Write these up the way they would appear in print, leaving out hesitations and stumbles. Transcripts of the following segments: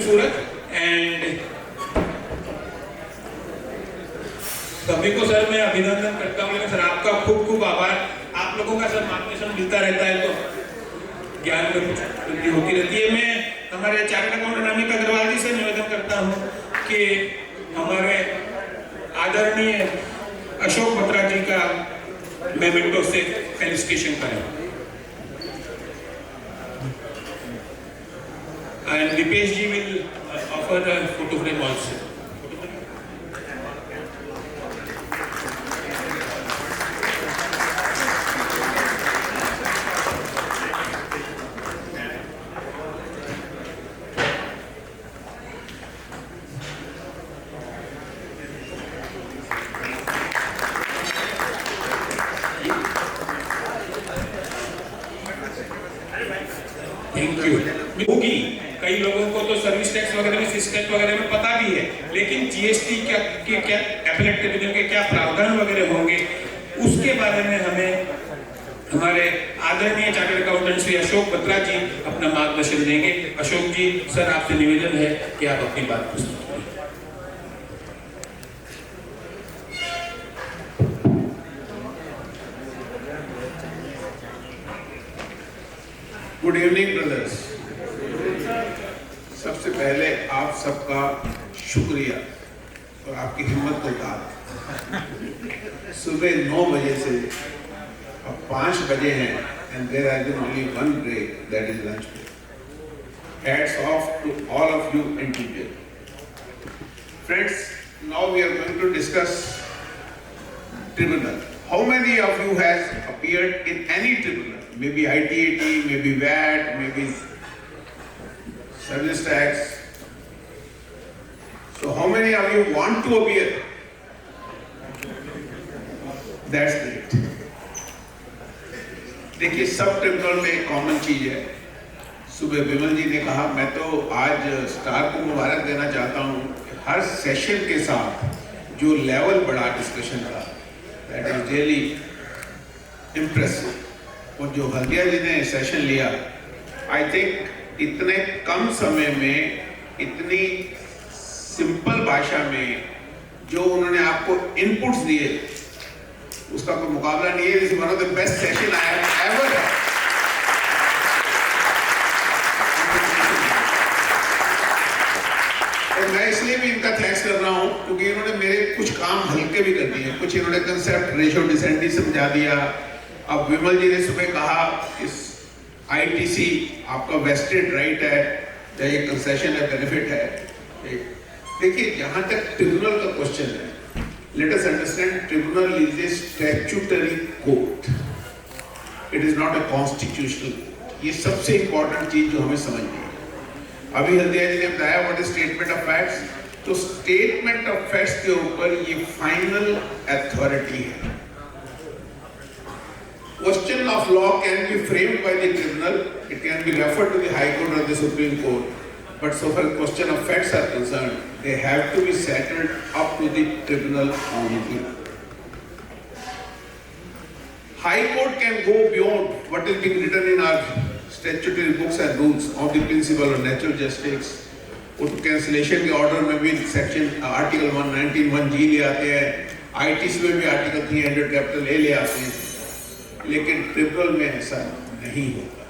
सूरत and सभी को sir मैं अभिनंदन करता हूँ। सर आपका खूब खूब आभार। आप लोगों का सर मार्गदर्शन मिलता रहता है तो ज्ञान में वृद्धि होती रहती है। मैं हमारे चार्टर्ड अकाउंटेंट अमित अग्रवाल जी से निवेदन करता हूँ कि हमारे आदरणीय अशोक बत्रा जी का मेमेंटो से फेलिसिटेशन करें। And Deepesh ji will offer the photo frame also. Thank you. होगी कई लोगों को तो सर्विस टैक्स वगैरह में, सेस टैक्स वगैरह में पता भी है, लेकिन जीएसटी क्या एपेलेट ट्रिब्यूनल के क्या प्रावधान वगैरह होंगे उसके बारे में हमें हमारे आदरणीय चार्टर्ड अकाउंटेंट श्री अशोक बत्रा जी अपना मार्गदर्शन देंगे। अशोक जी सर आपसे निवेदन है कि आप अपनी बात प्रस्तुत करें। Good evening brothers. सबसे पहले आप सबका शुक्रिया और आपकी हिम्मत को बात। सुबह 9 बजे से अब 5 बजे हैं and there has been only one break, that is lunch break. Hats off to all of you individual friends. Now we are going to discuss tribunal. How many of you has appeared in any tribunal? Maybe ITAT, maybe VAT, maybe service tax. So how many of you want to appear? That's great. देखिए सब tribunal में एक common चीज है। सुबह विमल जी ने कहा, मैं तो आज स्टार को मुबारक देना चाहता हूँ कि हर सेशन के साथ जो लेवल बढ़ा डिस्कशन का, दैट इज रियली इम्प्रेसिव। और जो हल्दिया जी ने सेशन लिया, आई थिंक इतने कम समय में इतनी सिंपल भाषा में जो उन्होंने आपको इनपुट्स दिए उसका कोई मुकाबला नहीं है। This is one of the best session I have ever. और मैं इसलिए भी इनका थैंक्स कर रहा हूँ क्योंकि इन्होंने मेरे कुछ काम हल्के भी कर दिए। कुछ इन्होंने कंसेप्ट रेशो डिसेंडी समझा दिया। अब विमल जी ने सुबह कहा इस आईटीसी आपका वेस्टेड राइट है या ये कंसेशन है, बेनिफिट है। देखिए जहां तक ट्रिब्यूनल का क्वेश्चन है, let us understand tribunal is a statutory court, it is not a constitutional court. ये सबसे इंपॉर्टेंट चीज जो हमें समझनी है। अभी हल्दिया जी ने बताया what is statement of facts. तो स्टेटमेंट ऑफ फैक्ट्स के ऊपर ये फाइनल अथॉरिटी है। Question of law can be framed by the tribunal, it can be referred to the High Court or the Supreme Court, but so far question of facts are concerned, they have to be settled up to the tribunal only. High Court can go beyond what is being written in our statutory books and rules of the principle of natural justice. वो तो cancellation के order में भी section article 119(1)(g) ले आते हैं, ITC में भी आर्टिकल 300(A) ले आते हैं, लेकिन ट्रिब्यूनल में ऐसा नहीं होगा।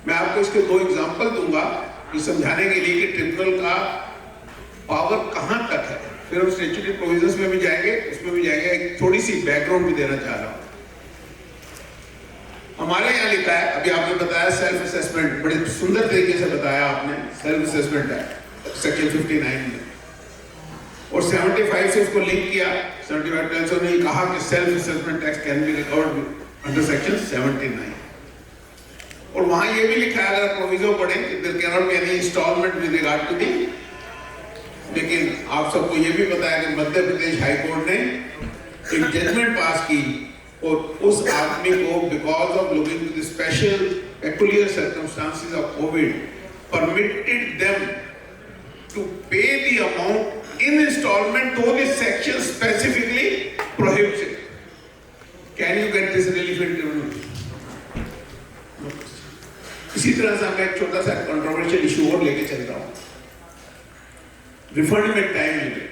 मैं आपको इसके 2 एग्जांपल दूंगा ये समझाने के लिए कि ट्रिब्यूनल का पावर कहां तक है। फिर हम स्टैट्यूटरी प्रोविजंस में भी जाएंगे, उसमें भी जाएंगे। एक थोड़ी सी बैकग्राउंड भी देना चाह रहा हूं। हमारे यहाँ लिखा है, अभी आपने बताया सेल्फ असेसमेंट, बड़े सुंदर तरीके से बताया आपने। सेल्फ असेसमेंट है सेक्शन 59 में, और 75 से उसको लिंक किया। 75 ने कहा कि self assessment tax can be recovered under section 79। और वहां ये भी लिखा है, अगर प्रोविजन पढ़ें कि there can not be any installment with regard to the. लेकिन आप सबको ये भी पता है कि मध्य प्रदेश हाई कोर्ट ने एक जजमेंट पास की और उस आदमी को because of looking to the special peculiar circumstances of Covid permitted them to pay the amount in installment, though this section specifically prohibits it. Can you get this relief in tribunal? इसी तरह से मैं एक छोटा सा controversial issue और लेके चल रहा हूँ। रिफंड में टाइम लिमिट।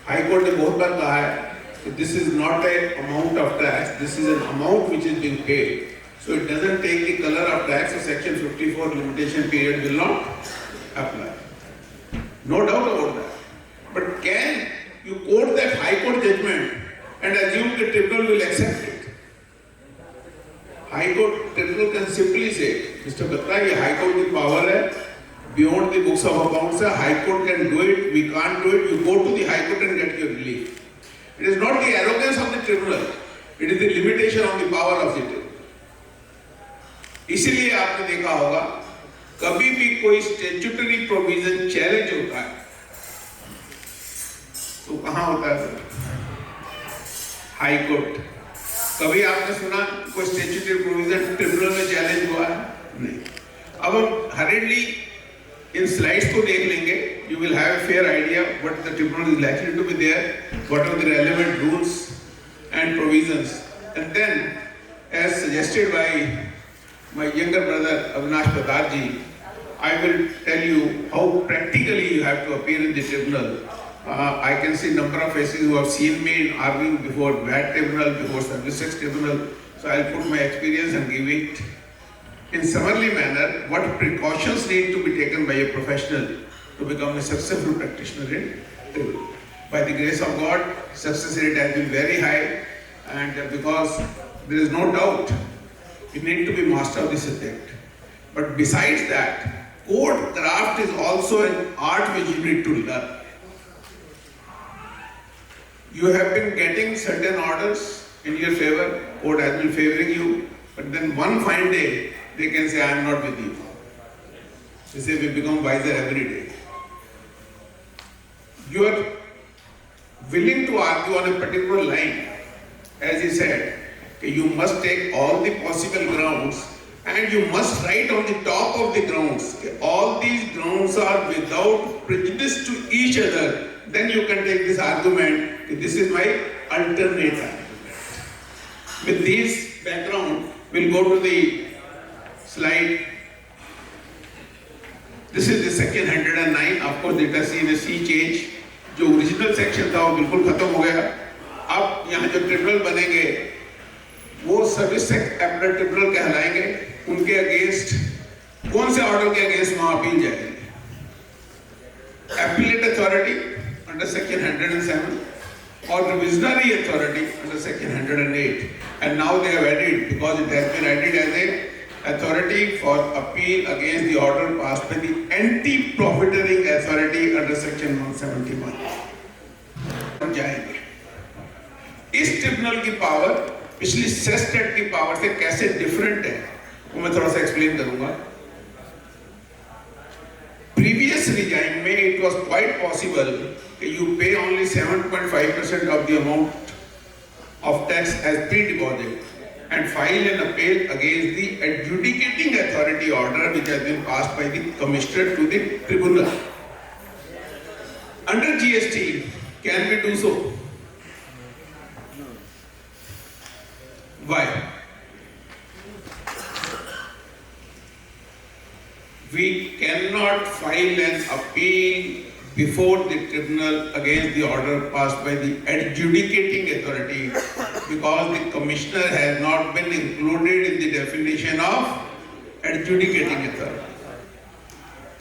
हाई कोर्ट ने बहुत बार कहा है कि this is not a amount of tax, this is an amount which is being paid, so it doesn't take the colour of tax, so section 54 limitation period will not apply. No doubt about that. But can you quote that high court judgment and assume the tribunal will accept it? High court tribunal can simply say, Mr. Batra, ये high court की power है, beyond the books of accounts, high court can do it, we can't do it, you go to the high court and get your relief. It is not the arrogance of the tribunal, it is the limitation of the power of the tribunal. इसीलिए आपने देखा होगा कभी भी कोई statutory provision challenge होता है तो कहां होता है सर? High court. कभी आपने सुना कोई स्टैट्यूटरी प्रोविजन ट्रिब्यूनल में चैलेंज हुआ है? नहीं। अब हम हरिडली इन स्लाइड्स को देख लेंगे, you will have a fair idea what the tribunal is likely to be there, what are the relevant rules and provisions, and then as suggested by my younger brother Avinash Patarji, I will tell you how practically you have to appear in the tribunal. I can see number of faces who have seen me arguing before VAT tribunal, before service tax tribunal, so I'll put my experience and give it in summarily manner what precautions need to be taken by a professional to become a successful practitioner in tribunal. By the grace of God, success rate has been very high, and because there is no doubt you need to be master of the subject. But besides that, code craft is also an art which you need to learn. You have been getting certain orders in your favor, court has been favoring you, but then one fine day they can say, I am not with you. They say we become wiser every day. You are willing to argue on a particular line, as he said, you must take all the possible grounds and you must write on the top of the grounds, all these grounds are without prejudice to each other, then you can take this argument, this is my alternate argument. With this background, we'll go to the slide. This is the section 109, of course it has seen a sea change. जो original section था वो बिल्कुल खत्म हो गया। अब यहाँ जो ट्रिब्यूनल बनेंगे वो सर्विस एपलेट ट्रिब्यूनल कहलाएंगे। उनके अगेंस्ट कौन से ऑर्डर के अगेंस्ट वहां अपील जाएगी? एपीलेट अथॉरिटी अंडर सेक्शन 107 और revisionary authority under section 108, and now they have added, because it has been added as a authority for appeal against the order passed by the anti-profiteering authority under section 171 जाएंगे। इस tribunal की power पिछली cess TET की power से कैसे different है वो मैं थोड़ा सा एक्सप्लेन करूंगा। प्रीवियस रिजाइन में इट वाज क्वाइट पॉसिबल कि you pay only 7.5% of the amount of tax as pre deposit and file an appeal against the adjudicating authority order which has been passed by the commissioner to the tribunal. Under GST, can we do so? Why? We cannot file an appeal before the tribunal against the order passed by the adjudicating authority because the commissioner has not been included in the definition of adjudicating authority.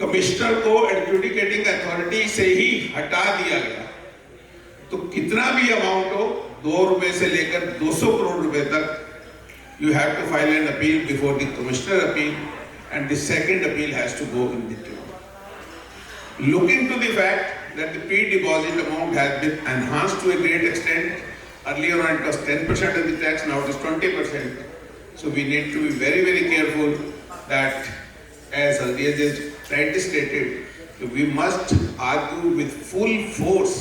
Commissioner को adjudicating authority से ही हटा दिया गया, तो कितना भी amount हो, 2 रुपए से लेकर 200 करोड़ रुपए तक, you have to file an appeal before the commissioner appeal, and the second appeal has to go in the tribunal. Looking to the fact that the pre-deposit amount has been enhanced to a great extent, earlier on it was 10% of the tax, now it is 20%. So we need to be very, very careful that, as Aldiaz has rightly stated, we must argue with full force,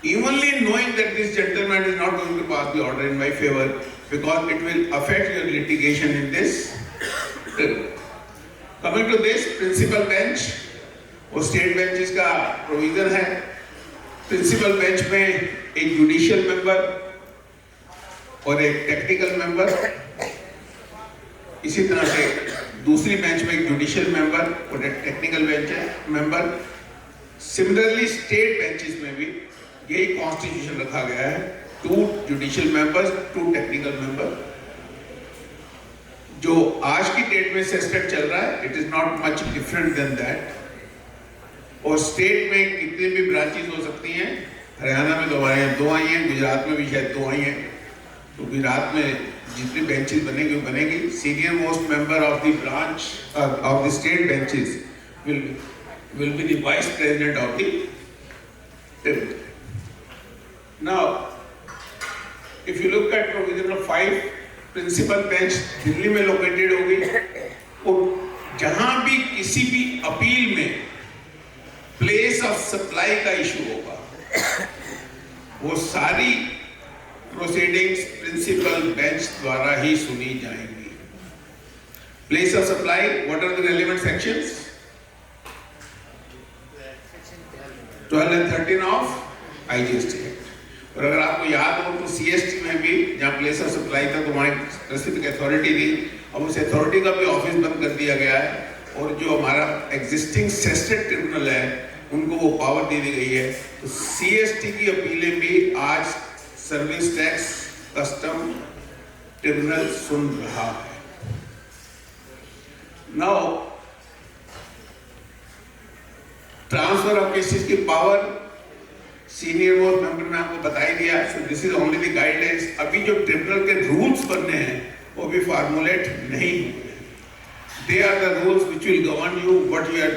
evenly knowing that this gentleman is not going to pass the order in my favor because it will affect your litigation in this. Coming to this, principal bench, वो state benches का provision है। Principal bench में एक judicial member और एक technical member, इसी तरह से दूसरी बेंच में एक जुडिशियल मेंबर और एक टेक्निकल बेंच है मेंबर। सिमिलरली स्टेट बेंचेस में भी यही कॉन्स्टिट्यूशन रखा गया है, 2 जुडिशियल मेंबर्स, 2 टेक्निकल मेंबर। जो आज की डेट में सेस्टेट चल रहा है, it is not much different than that. और स्टेट में कितनी भी ब्रांचेस हो सकती हैं, हरियाणा में 2 आई हैं, गुजरात में भी शायद 2 आई हैं। तो गुजरात में जितनी बेंचेस बनेगी वो बनेगी। Senior most member of the branch of the state benches will be the vice president of the tribunal. Now, if you look at provision of 5, principal bench Delhi में लोकेटेड होगी और जहां भी किसी भी अपील में प्लेस ऑफ सप्लाई का issue होगा वो सारी प्रोसीडिंग्स प्रिंसिपल बेंच द्वारा ही सुनी जाएंगी। Place of supply, what are the relevant sections? 12 and 13 of IGST act. और अगर आपको याद हो तो CST में भी जहाँ प्लेस ऑफ सप्लाई था तो वहाँ एक स्पेसिफिक अथॉरिटी थी, अब उस अथॉरिटी का भी ऑफिस बंद कर दिया गया है और जो हमारा एग्जिस्टिंग सेस्टेड ट्रिब्यूनल है उनको वो पावर दे दी गई है। तो CST की अपीलें भी आज सर्विस टैक्स कस्टम ट्रिब्यूनल सुन रहा है। नाउ ट्रांसफर ऑफ केसेस की पावर सीनियर मोस्ट मेंबर ने आपको बता ही दिया। So this is only the guidelines. अभी जो ट्रिब्यूनल के रूल्स बनने हैं वो भी फार्मूलेट नहीं हुए। They are the rules which will govern you what you have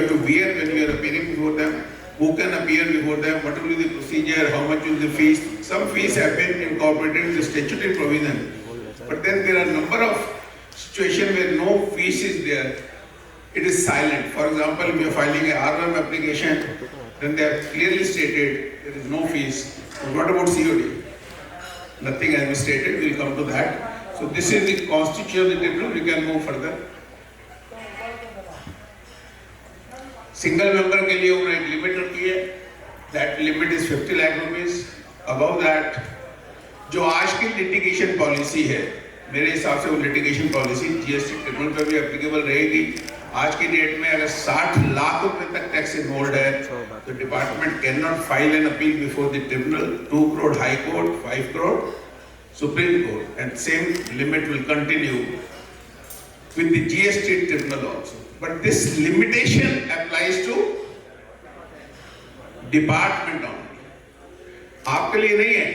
to wear when you are appearing before them, who can appear before them, what will be the procedure, how much will the fees. Some fees have been incorporated in the statutory provision, but then there are number of situations where no fees is there. It is silent. For example, if you are filing a ROM application, then they have clearly stated there is no fees. But what about COD? Nothing has been stated. We will come to that. So this is the constitution of the tribunal. We can move further. Single member के लिए उन्होंने एक limit रखी है, that limit is 50 lakh rupees. Above that जो आज की litigation policy है, मेरे हिसाब से वो लिटिगेशन पॉलिसी GST ट्रिब्यूनल पर भी एप्लीकेबल रहेगी। आज की डेट में अगर 60 लाख रुपए तक टैक्स इन्वॉल्व है तो department can not file an appeal before the tribunal. 2 crore high court, 5 crore supreme court, and same limit will continue with the GST tribunal also. But this limitation applies to department only. आपके लिए नहीं है।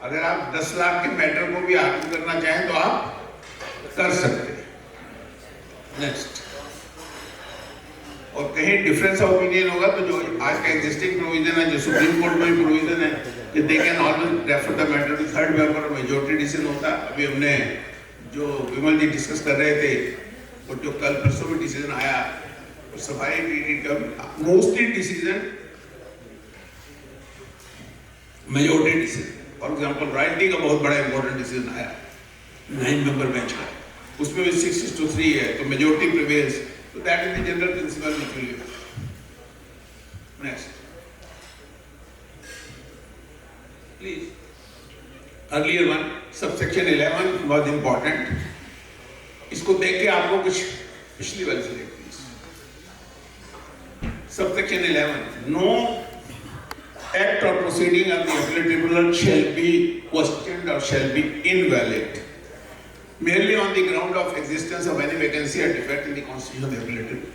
अगर आप 10 लाख के matter को भी argue करना चाहें तो आप कर सकते हैं। नेक्स्ट, और कहीं डिफरेंस ऑफ ओपिनियन होगा तो जो आज का एग्जिस्टिंग प्रोविजन है, जो सुप्रीम कोर्ट में प्रोविजन है कि they can always refer the matter to third member, majority decision होता है। अभी हमने जो विमल जी डिस्कस कर रहे थे और जो कल परसों में डिसीजन आया और सफाई mostly decision majority decision. For example royalty का बहुत बड़ा इंपॉर्टेंट डिसीजन आया 9 मेंबर बेंच का, उसमें भी 6-3 है तो मेजॉरिटी प्रिवेल्स। तो that is the general principle which will use. Next please, earlier one subsection 11 was important. इसको देख के आपको कुछ पिछली वाली से देखते हैं। सबसेक्शन 11, नो एक्ट और proceeding of the appellate tribunal shall be questioned or shall be invalid merely on the ground of existence of any vacancy or defect in the constitution of the appellate tribunal।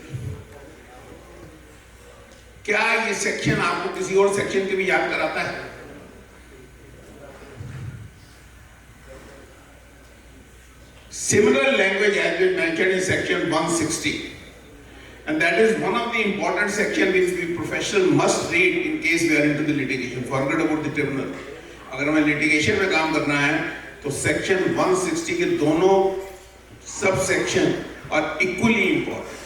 क्या ये section आपको किसी और section के भी याद कराता है? Similar language has been mentioned in section 160, and that is one of the important sections which the professional must read in case we are into the litigation. Forget about the tribunal. अगर हमें litigation में काम करना है तो section 160 के दोनों सब section और equally important।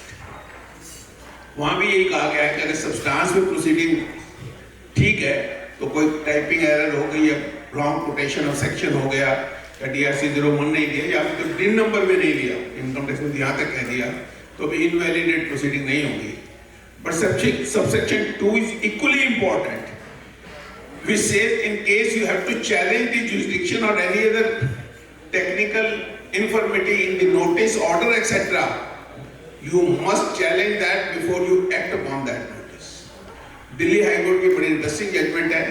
वहाँ भी यही कहा गया है कि अगर substance में proceeding ठीक है तो कोई typing error हो गई या wrong quotation of section हो गया, DRC 01 नहीं दिया या फिर तो दिन नंबर में नहीं दिया, इनकम टैक्स में यहाँ तक कह दिया तो भी इनवैलिडेट प्रोसीडिंग नहीं होगी। But subsection 2 is equally important, which says in case you have to challenge the jurisdiction or any other technical infirmity in the notice, order, etc., you must challenge that before you act upon that notice. Delhi high court की बड़ी interesting judgement है,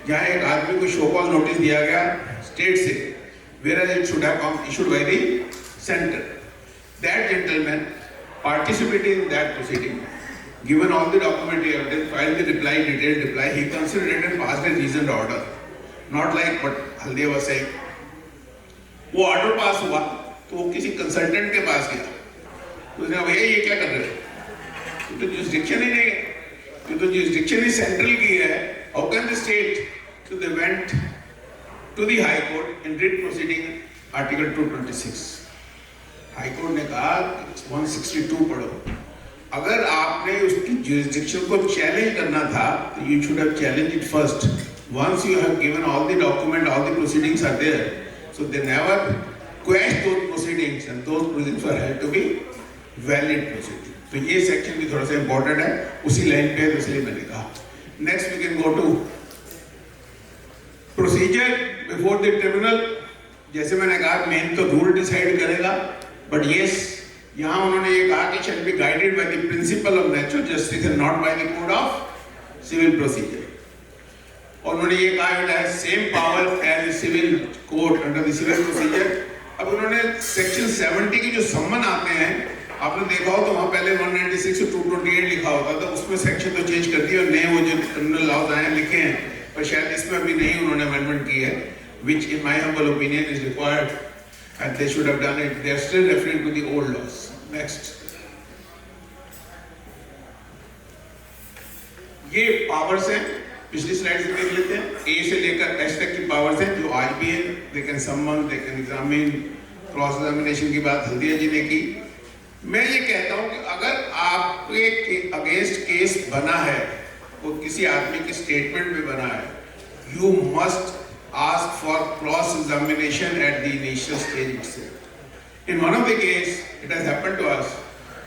जहाँ एक आदमी को show cause notice दिया गया state से, whereas it should have come issued by the center. That gentleman participated in that proceeding, given all the documentary evidence, filed the reply, detailed reply, he considered it and passed a reasoned order. Not like what Haldia was saying. वो order pass हुआ तो वो किसी consultant के पास गया, तो उसने कहा भैया ये क्या कर रहे हो, तो जुरिसडिक्शन ही नहीं है, तो जुरिसडिक्शन ही सेंट्रल की है, how can the state, so they went to the High Court in writ proceeding Article 226. High court ने कहा 162 पढ़ो, अगर आपने उसकी जुरिसडिक्शन को चैलेंज करना था तो you should have challenged it first. Once you have given all the document, all the proceedings are there, so they never quashed those proceedings and those proceedings were held to be valid proceedings. तो ये section भी थोड़ा सा important है, उसी line पे है, तो इसलिए मैंने कहा. Next we can go to procedure before the tribunal. जैसे मैंने कहा मेन तो रूल डिसाइड करेगा, बट यस यहाँ उन्होंने ये कहा कि shall be guided by the principle of natural justice and not by the code of civil procedure. और उन्होंने ये कहा it has same power as civil code under the civil procedure. अब उन्होंने सेक्शन 70 के जो सम्मन आते हैं, आपने देखा हो तो वहाँ पहले 196 से 228 लिखा होता था, उसमें सेक्शन तो चेंज कर दिया और नए वो जो क्रिमिनल लॉज आए हैं लिखे हैं, पर शायद इसमें अभी नहीं उन्होंने अमेंडमेंट की है, which in my humble opinion is required and they should have done it. They are still referring to the old laws. Next. ये पावर्स हैं, पिछली स्लाइड से देख लेते हैं. ए से लेकर एस तक की पावर्स हैं जो आज भी हैं. They can someone, they can examine, cross examination की बात हल्दिया जी ने की. मैं ये कहता हूं कि अगर आपके अगेंस्ट केस बना है, वो किसी आदमी के स्टेटमेंट में बना है, you must ask for cross examination at the initial stage itself. In one of the case, it has happened to us.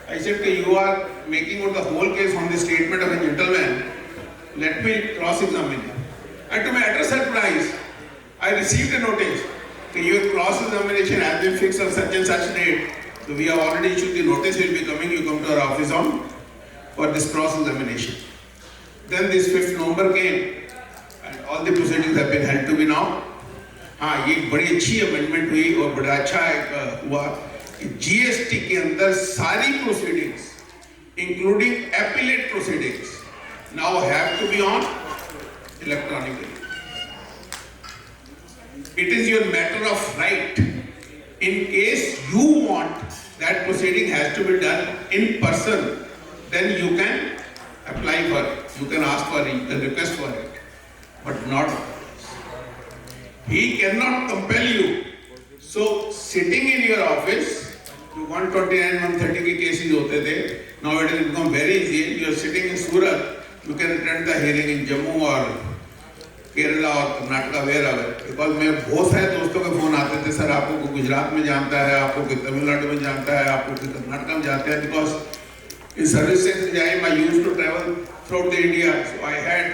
I said that you are making out the whole case on the statement of a gentleman. Let me cross examine you. And to my utter surprise, I received a notice that your cross examination has been fixed on such and such date. So we have already issued the notice. Will be coming. You come to our office on for this cross examination. Then this 5th November came. All the proceedings have been held to be now. हाँ, ये बड़ी अच्छी amendment हुई और बड़ा अच्छा हुआ कि जीएसटी के अंदर सारी proceedings including appellate proceedings now have to be on electronically. It is your matter of right. In case you want that proceeding has to be done in person, then you can apply for it, you can ask for it, request for it, but not otherwise. He cannot compel you. So sitting in your office, 129, 130 के cases होते थे. Now it has become very easy. You are sitting in Surat, you can attend the hearing in Jammu or Kerala or Karnataka, wherever. Because मैं बहुत सारे दोस्तों के phone आते थे, सर आपको गुजरात में जानता है, आपको तमिलनाडु में जानता है, आपको कर्नाटक में जानता है. Because in service sector I used to travel throughout the India, so I had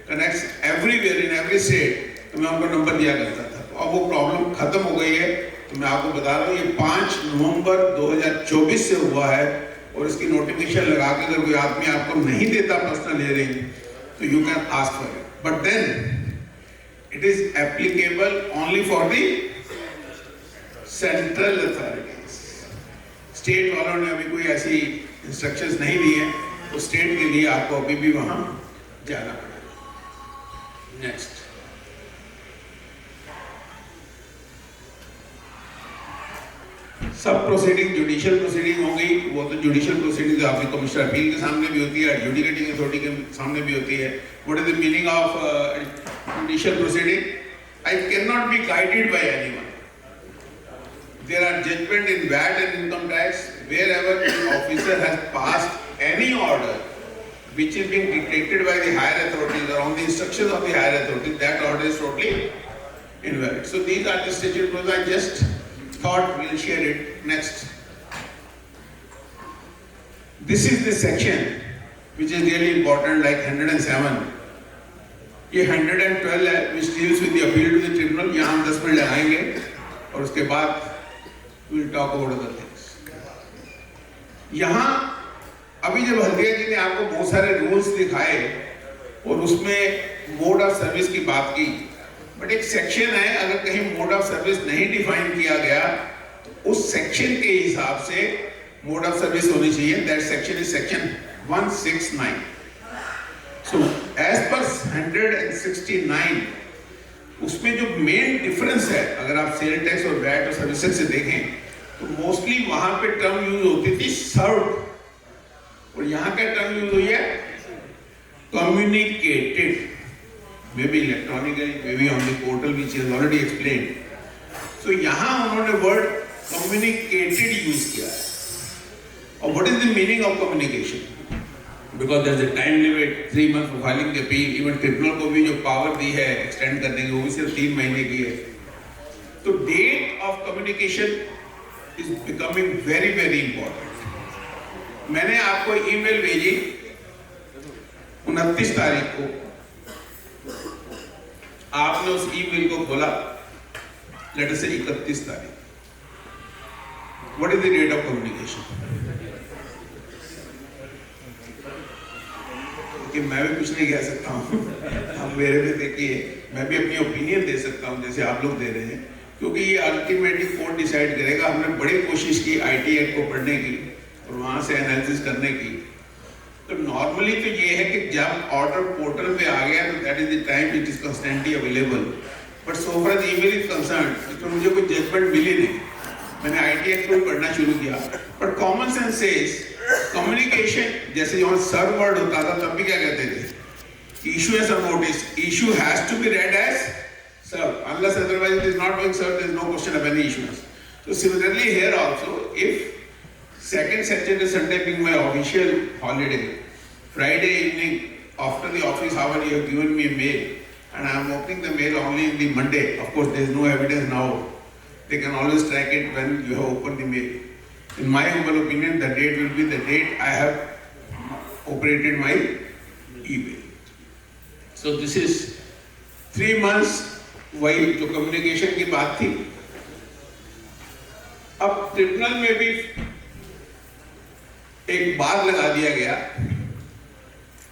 connects everywhere in every state. तो मैं उनको नंबर दिया करता था. तो अब वो प्रॉब्लम खत्म हो गई है. तो मैं आपको बता रहा हूँ ये 5 नवंबर 2024 से हुआ है और इसकी नोटिफिकेशन लगा के अगर कोई आदमी आपको नहीं देता पर्सनल हियरिंग तो you can ask for it, but then it is applicable only for the central authorities. State वालों ने अभी कोई ऐसी इंस्ट्रक्शंस नहीं दी है, तो स्टेट के लिए आपको अभी भी वहां जाना पड़ेगा. नेक्स्ट. सब प्रोसीडिंग जुडिशियल प्रोसीडिंग हो गई. वो तो जुडिशियल प्रोसीडिंग आपकी कमिश्नर अपील के सामने भी होती है, एडजुडिकेटिंग अथॉरिटी के सामने भी होती है. What is the meaning of judicial proceeding? I can not be guided by anyone. There are judgment in VAT and income tax wherever the officer has passed any order which is being dictated by the higher authorities or on the instructions of the higher authorities, that order is totally invalid. So these are the statutory provisions. I just thought we'll share it. Next. This is the section which is really important, like 107. ये 112 है which deals with the appeal to the tribunal. यहाँ हम 10 minute लगाएंगे और उसके बाद we'll talk about other things. यहाँ अभी जब हल्दिया जी ने आपको बहुत सारे रूल्स दिखाए और उसमें मोड ऑफ सर्विस की बात की, बट एक सेक्शन है, अगर कहीं मोड ऑफ सर्विस नहीं डिफाइन किया गया तो उस सेक्शन के हिसाब से मोड ऑफ सर्विस होनी चाहिए. That section is section 169. So as per 169 उसमें जो मेन डिफरेंस है, अगर आप सेल टैक्स और वैट और सर्विसेज से देखें तो मोस्टली वहां पे टर्म यूज होती थी सर्व, और यहाँ क्या टर्म यूज हुई है? Communicated. May be electronically, may be on the portal which is already explained. So यहाँ उन्होंने वर्ड कम्युनिकेटेड यूज किया है. और what is the meaning of communication? Because there is a time limit 3 months for filing the appeal. Even tribunal को भी जो power दी है extend करने की, वो भी सिर्फ 3 महीने की है. तो date of communication is becoming very very important. मैंने आपको ईमेल भेजी 29 तारीख को, आपने उस ईमेल को खोला लेट अस से 31 तारीख. What is the date of communication? कि मैं भी कुछ नहीं कह सकता हूँ. आप मेरे पे देखिए, मैं भी अपनी ओपिनियन दे सकता हूँ जैसे आप लोग दे रहे हैं, क्योंकि ये अल्टीमेटली कोर्ट डिसाइड करेगा. हमने बड़ी कोशिश की आईटी एक्ट को पढ़ने की और वहां से एनालिसिस करने की. तो नॉर्मली तो ये है कि जब ऑर्डर पोर्टल पे आ गया तो that is the time it is constantly available. But so far as email is concerned, तो मुझे कोई जजमेंट मिली नहीं. मैंने आईटी एक्ट को पढ़ना शुरू किया. But common sense says communication, जैसे यहाँ सर्व वर्ड होता था तब भी क्या कहते थे? issuance of notice. Issue has to be read as served. Unless otherwise it is not being served, there is no question of any issuance. So similarly here also, if second Saturday Sunday being my official holiday, Friday evening after the office hour you have given me a mail and I am opening the mail only in the Monday. Of course there is no evidence now. They can always track it when you have opened the mail. In my humble opinion, the date will be the date I have operated my email. So this is 3 months. वही जो communication की बात थी. अब tribunal में भी एक बार लगा दिया गया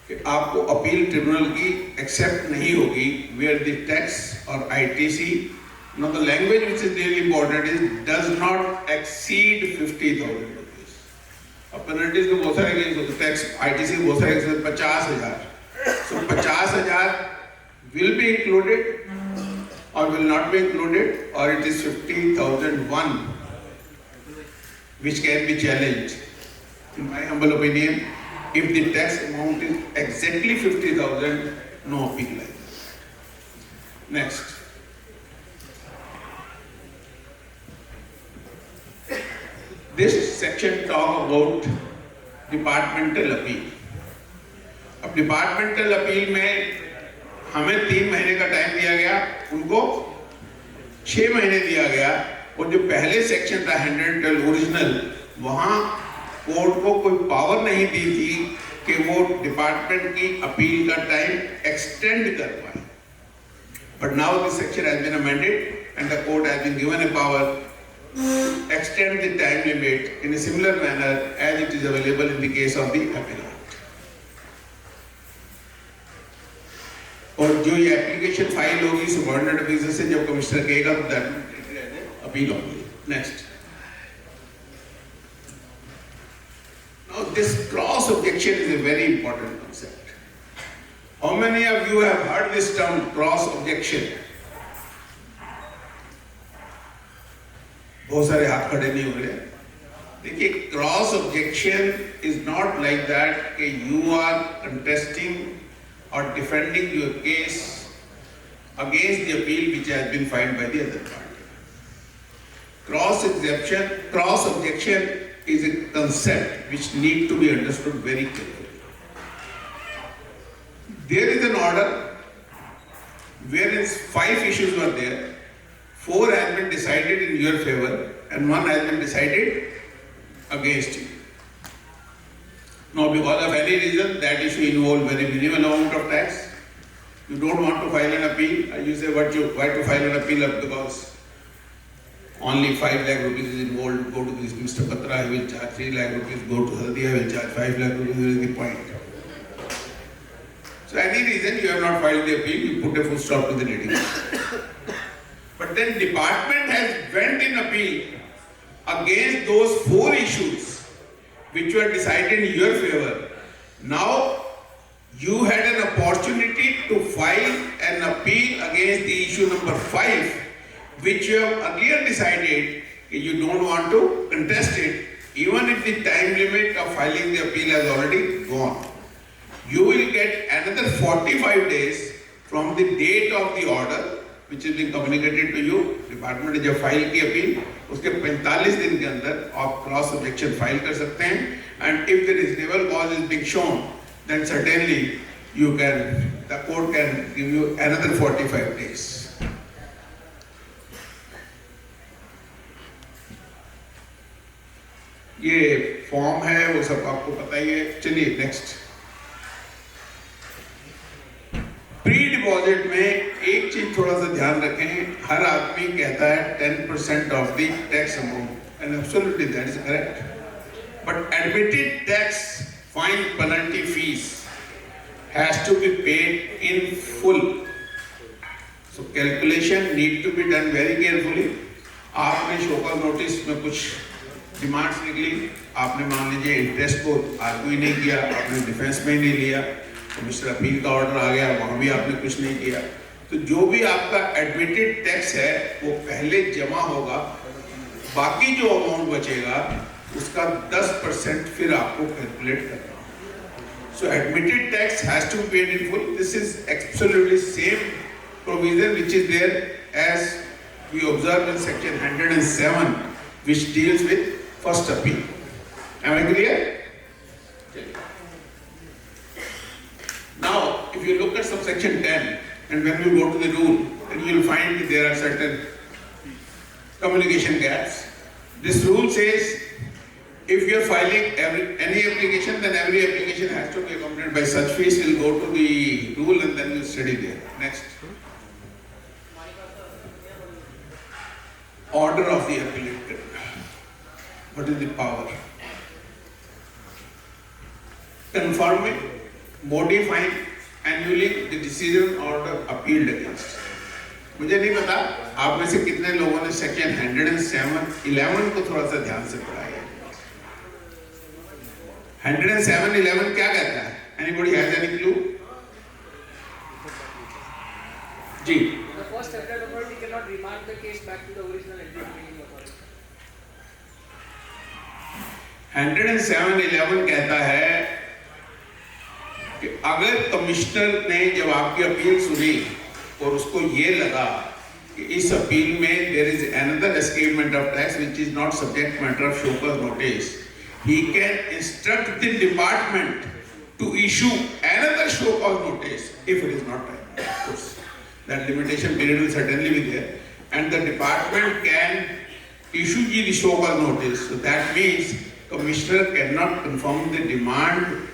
कि आपको अपील ट्रिब्यूनल की एक्सेप्ट नहीं होगी वेयर द टैक्स और ITC. Now the language which is really important is does not exceed 50,000 rupees. अब पेनल्टीज के बहुत सारे केस होते, टैक्स आईटीसी के बहुत सारे केस होते 50,000. So 50,000 will be included or will not be included, or it is 50,001 which can be challenged. In my humble opinion, if the tax amount is exactly 50,000, no appeal lies. Next. This section talk about departmental appeal. अब departmental appeal में हमें 3 महीने का time दिया गया, उनको 6 महीने दिया गया. और जो पहले सेक्शन था 112 ओरिजिनल, वहां कोर्ट को कोई पावर नहीं दी थी कि वो डिपार्टमेंट की अपील का टाइम एक्सटेंड कर पाए. But now this section has been amended and the court has been given a power extend the time limit in a similar manner as it is available in the case of the appellant. और जो ये application file होगी subordinate officer से, जब commissioner कहेगा तो that appeal होगी. Next. Now this cross objection is a very important concept. How many of you have heard this term cross objection? बहुत सारे हाथ खड़े नहीं हो रहे. देखिए, cross objection is not like that कि यू आर कंटेस्टिंग और defending your case against the appeal which has been filed by the other party. Cross objection is a concept which need to be understood very carefully. There is an order wherein 5 issues were there. 4 has been decided in your favor and 1 has been decided against you. Now, because of any reason, that issue involved very minimal amount of tax. You don't want to file an appeal, and you say why to file an appeal? Because only 5 lakh rupees is involved, go to this Mr. Patra, he will charge 3 lakh rupees, go to Haldia, he will charge 5 lakh rupees, here is the point. So any reason you have not filed the appeal, you put a full stop to the litigation. But then department has went in appeal against those 4 issues which were decided in your favor. Now you had an opportunity to file an appeal against the issue number 5, which you have earlier decided you don't want to contest it, even if the time limit of filing the appeal has already gone. You will get another 45 days from the date of the order, which has been communicated to you. Department ने जब file की appeal, उसके 45 दिन के अंदर आप cross objection file कर सकते हैं. And if the reasonable cause is being shown, then certainly the court can give you another 45 days. ये फॉर्म है, वो सब आपको पता ही है. चलिए नेक्स्ट. प्री डिपॉजिट में एक चीज थोड़ा सा ध्यान रखें. हर आदमी कहता है 10% of the tax amount, and absolutely that is correct. But admitted tax, fine, penalty, fees has to be paid in full. So calculation need to be done very carefully. आपने शोकॉज नोटिस में कुछ demands निकली, आपने मान लीजिए interest को argue नहीं किया, आपने डिफेंस में नहीं लिया, तो मिस्टर अपील का ऑर्डर आ गया, वहाँ भी आपने कुछ नहीं किया. तो जो भी आपका एडमिटेड टैक्स है वो पहले जमा होगा, बाकी जो अमाउंट बचेगा उसका 10% फिर आपको कैलकुलेट करना. So admitted tax has to be paid in full. This is absolutely same provision which is there as we observe in section 107, which deals with first appeal. Am I clear? Now, if you look at subsection 10, and when we go to the rule, then you will find that there are certain communication gaps. This rule says, if you are filing any application, then every application has to be accompanied by such fees. We'll go to the rule and then we'll study there. Next. Order of the appellate. What is the power? Confirming, modifying, annulling the decision order appealed against. मुझे नहीं पता आप में से कितने लोगों ने section 107(11) को थोड़ा सा ध्यान से पढ़ा है. 107(11) क्या कहता है? Anybody has any clue? Ji. The first appellate authority cannot remand the case back to the original adjudicating authority. 107(11) कहता है कि अगर कमिश्नर ने जब आपकी अपील सुनी और उसको ये लगा कि इस अपील में there is another escapement of tax which is not subject matter of show cause notice, he can instruct the department to issue another show cause notice if it is not time. Of course, that limitation period will certainly be there, and the department can issue the show cause notice. So that means commissioner cannot confirm the demand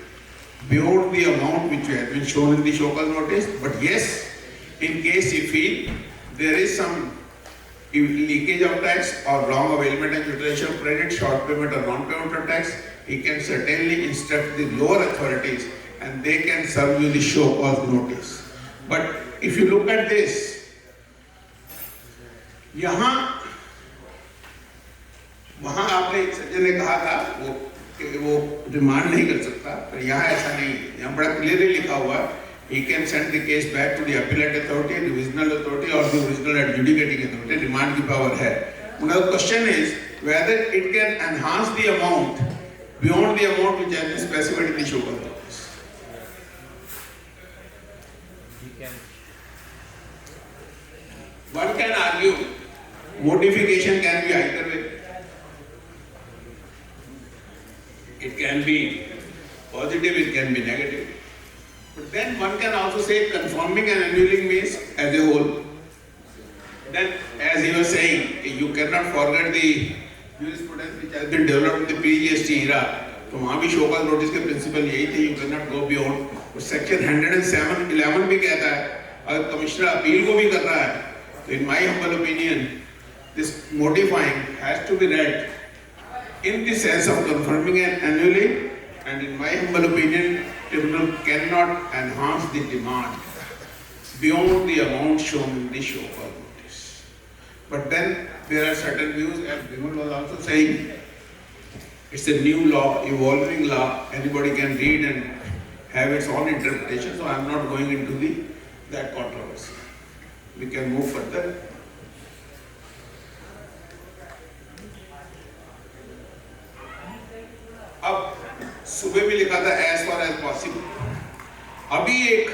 beyond the amount which has been shown in the show cause notice. But yes, in case he feel there is some leakage of tax or wrong availment and utilization of credit, short payment or non-payment of tax, he can certainly instruct the lower authorities and they can serve you the show cause notice. But if you look at this, यहाँ वहाँ आपने एक सज्जन ने कहा था वो demand नहीं कर सकता, पर यहाँ ऐसा नहीं है. यहाँ बड़ा क्लियरली लिखा हुआ है, he can send the case back to the appellate authority, divisional authority or the original adjudicating authority. Demand की power है. Now the question is whether it can enhance the amount beyond the amount which has been specified in the show cause notice. One can argue modification can be either way. It can be positive, it can be negative. But then one can also say confirming and annulling means as a whole. Then as he was saying, you cannot forget the jurisprudence which has been developed in the pre-GST era. तो वहाँ भी show cause notice के principal यही थे, you cannot go beyond. और section 107(11) भी कहता है अगर कमिश्नर अपील को भी कर रहा है तो in my humble opinion this modifying has to be read in the sense of confirming it annually, and in my humble opinion, tribunal cannot enhance the demand beyond the amount shown in the show cause notice. But then there are certain views, as Bimal was also saying, it's a new law, evolving law, anybody can read and have its own interpretation, so I am not going into that controversy. We can move further. अब सुबह भी लिखा था as far as possible. अभी एक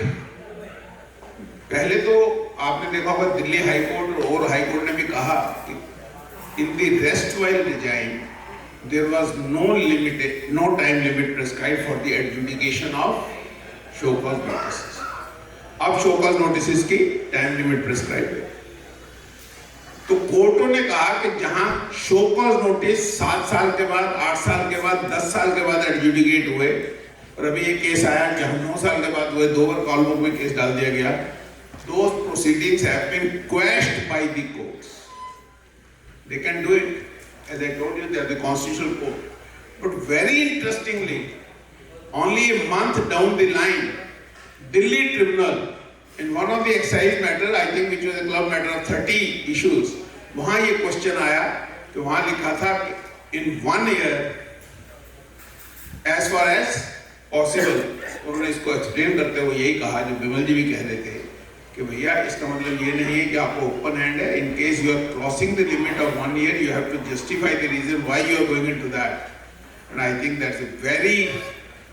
पहले तो आपने देखा होगा दिल्ली हाई कोर्ट और हाई कोर्ट ने भी कहा कि in the rest while regime there was no time limit prescribed for the adjudication of show cause notices. अब show cause notices की time limit prescribed है. तो कोर्टों ने कहा कि जहां शो कॉज नोटिस 7 साल के बाद, 8 साल के बाद, 10 साल के बाद एडजुडिकेट हुए, और अभी एक केस आया जहां 9 साल के बाद हुए, 2 बार कॉल बुक में केस डाल दिया गया. Those proceedings have been quashed by the courts. They can do it, as I told you, they are the constitutional court. But very interestingly, only a month down the line, Delhi Tribunal, in one of the excise matter, I think which was a club matter of 30 issues, वहाँ ये question आया कि वहाँ लिखा था कि in 1 year, as far as possible, उन्होंने इसको एक्सप्लेन करते हुए यही कहा जो बिमल जी भी कह रहे थे कि भैया इसका मतलब ये नहीं है कि आपको ओपन हैंड है. In case you are crossing the limit of 1 year, you have to justify the reason why you are going into that. And I think that's a very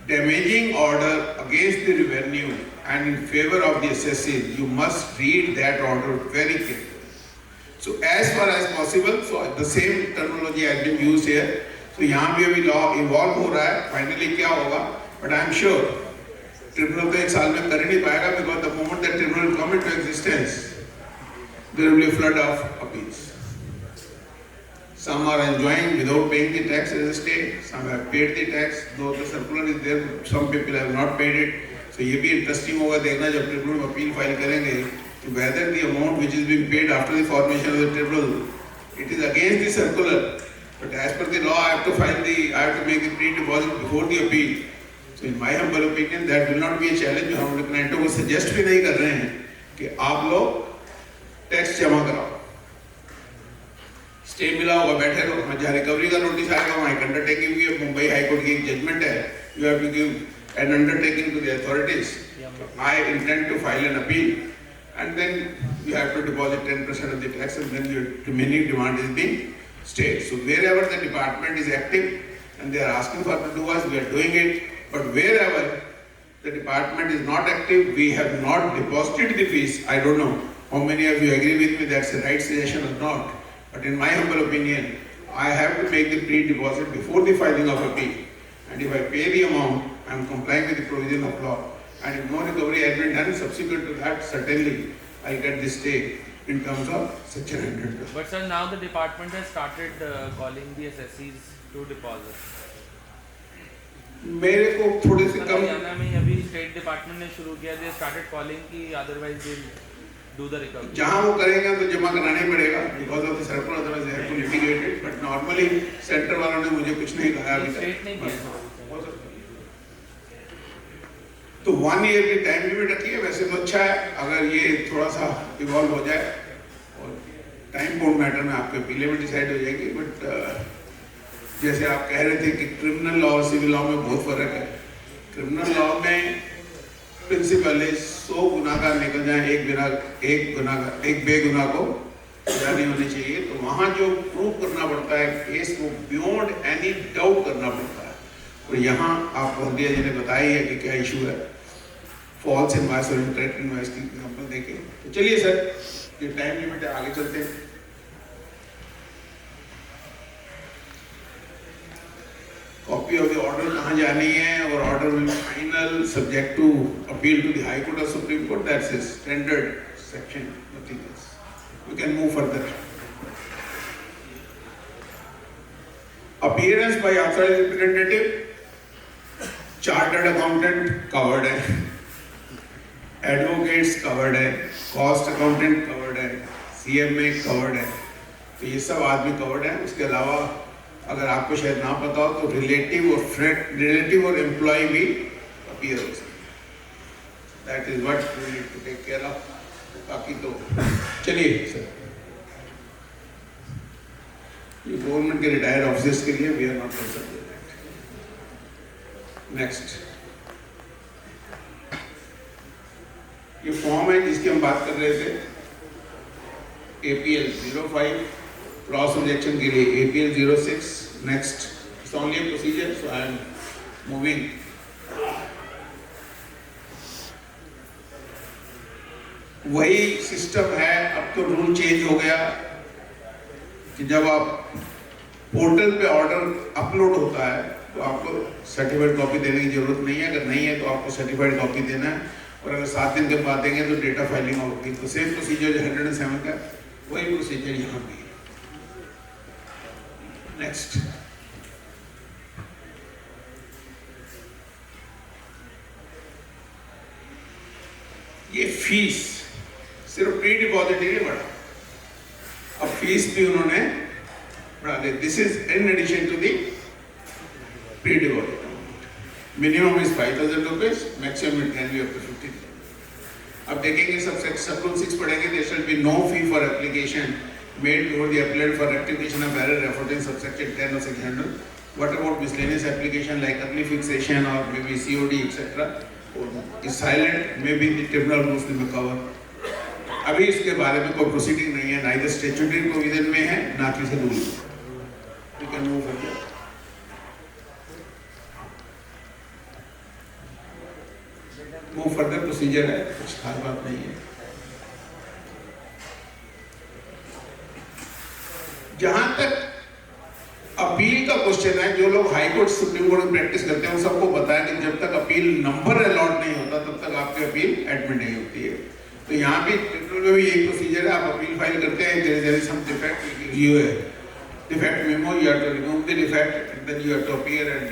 damaging order against the revenue and in favor of the assessors. You must read that order very carefully. So as far as possible, so the same terminology has been used here. So यहाँ भी अभी law evolve हो रहा है. Finally क्या होगा? But I am sure tribunal तो 1 साल में कर ही नहीं पाएगा, because the moment that tribunal will come into existence, there will be a flood of appeals. Some are enjoying without paying the tax as a state. Some have paid the tax, though the circular is there. Some people have not paid it. So ये भी interesting होगा देखना जब tribunal में appeal file करेंगे कि whether the amount which is being paid after the formation of the tribunal, it is against the circular, but as per the law I have to make the pre-deposit before the appeal. So in my humble opinion that will not be a challenge. हम लोग क्लाइंटों को suggest भी नहीं कर रहे हैं कि आप लोग टैक्स जमा कराओ, स्टे मिला होगा बैठे रहो, जहाँ रिकवरी का नोटिस आएगा वहाँ एक अंडरटेकिंग भी है. मुंबई हाई कोर्ट की एक जजमेंट है, you have to give an undertaking to the authorities. I intend to file an appeal, and then you have to deposit 10% of the tax, and then your remaining demand is being stayed. So wherever the department is active and they are asking for to do us, we are doing it. But wherever the department is not active, we have not deposited the fees. I don't know how many of you agree with me that's a right suggestion or not. But in my humble opinion, I have to make the pre-deposit before the filing of appeal. And if I pay the amount, I am complying with the provision of law. And if no recovery has been done subsequent to that, certainly I get the stay in terms of Section 100. But sir, now the department has started calling the SSCs to deposit. मेरे को थोड़े से कम हरियाणा में अभी state department ने शुरू किया, they started calling कि otherwise they'll do the recovery. जहाँ वो करेंगे तो जमा कराना ही पड़ेगा because of the circular, otherwise they have to litigate it. But normally centre वालों ने मुझे कुछ नहीं कहा अभी स्टेट ने किया. तक. तो 1 ईयर की टाइम लिमिट रखी है. वैसे तो अच्छा है अगर ये थोड़ा सा इवॉल्व हो जाए और टाइम बाउंड मैटर में आपके अपीलें भी डिसाइड हो जाएगी. बट जैसे आप कह रहे थे कि क्रिमिनल लॉ और सिविल लॉ में बहुत फर्क है. क्रिमिनल लॉ में प्रिंसिपल 100 गुनाहगार निकल जाए, एक बेगुनाह को सजा नहीं होनी चाहिए. तो वहाँ जो प्रूव करना पड़ता है केस को बियॉन्ड एनी डाउट करना पड़ता है. और यहाँ आप बल्दिया जी ने बताया है कि क्या इशू है, फॉल्स इनवॉइस और इंटरेक्ट इनवॉइस की एग्जांपल देके. तो चलिए सर, ये टाइम लिमिट है, आगे चलते हैं. कॉपी ऑफ द ऑर्डर कहाँ जानी है, और order will be final subject to appeal to the High Court और Supreme Court. That's a standard section, nothing else. We can move further. Appearance by authorised representative, chartered accountant covered है, advocates covered है, cost accountant covered है, CMA covered है. तो ये सब आदमी covered है। उसके अलावा अगर आपको शायद ना पता हो तो रिलेटिव और एम्प्लॉय भी अपीयर हो सकते। That is what we need to take care of. बाकी तो चलिए सर, ये गवर्नमेंट के रिटायर्ड ऑफिसर्स के लिए we are not concern. Next, ये फॉर्म है जिसकी हम बात कर रहे थे, APL 05 क्रॉस रिजेक्शन के लिए APL 06। Next, it's only a procedure, so I am moving। वही सिस्टम है, अब तो रूल चेंज हो गया कि जब आप पोर्टल पे ऑर्डर अपलोड होता है तो आपको सर्टिफाइड कॉपी देने की जरूरत नहीं है। अगर नहीं है तो आपको सर्टिफाइड कॉपी देना है, और अगर 7 दिन के बाद देंगे तो डेटा फाइलिंग होगी। तो सेम प्रोसीजर जो 107 का, वही प्रोसीजर यहाँ भी है। नेक्स्ट, ये फीस सिर्फ प्री डिपॉजिट ही नहीं बढ़ा, अब फीस भी उन्होंने बढ़ा दी। This is in addition to the pre deposit. Minimum is 5,000 rupees, maximum it can be up to 50,000। अब देखेंगे सब रूल 6 पढ़ेंगे। There shall be no fee for application made before the applicant for rectification of error referred in subsection 10 of section 100. What about miscellaneous application like early fixation or maybe COD etc. is silent, maybe the tribunal rules will cover। अभी इसके बारे में कोई proceeding नहीं है, ना statutory provision में है ना किसी रूल में। We can move further। Move further procedure है, कुछ खास बात नहीं है। जहां तक अपील का क्वेश्चन है, जो लोग हाई कोर्ट सुप्रीम कोर्ट में प्रैक्टिस करते हैं उन सबको बताया कि जब तक अपील नंबर अलॉट नहीं होता तब तक आपकी अपील एडमिट नहीं होती है। तो यहाँ भी ट्रिब्यूनल में भी यही प्रोसीजर है। आप अपील फाइल करते हैं, there is some defect, you है defect memo, you have to remove the defect and then you have to appear and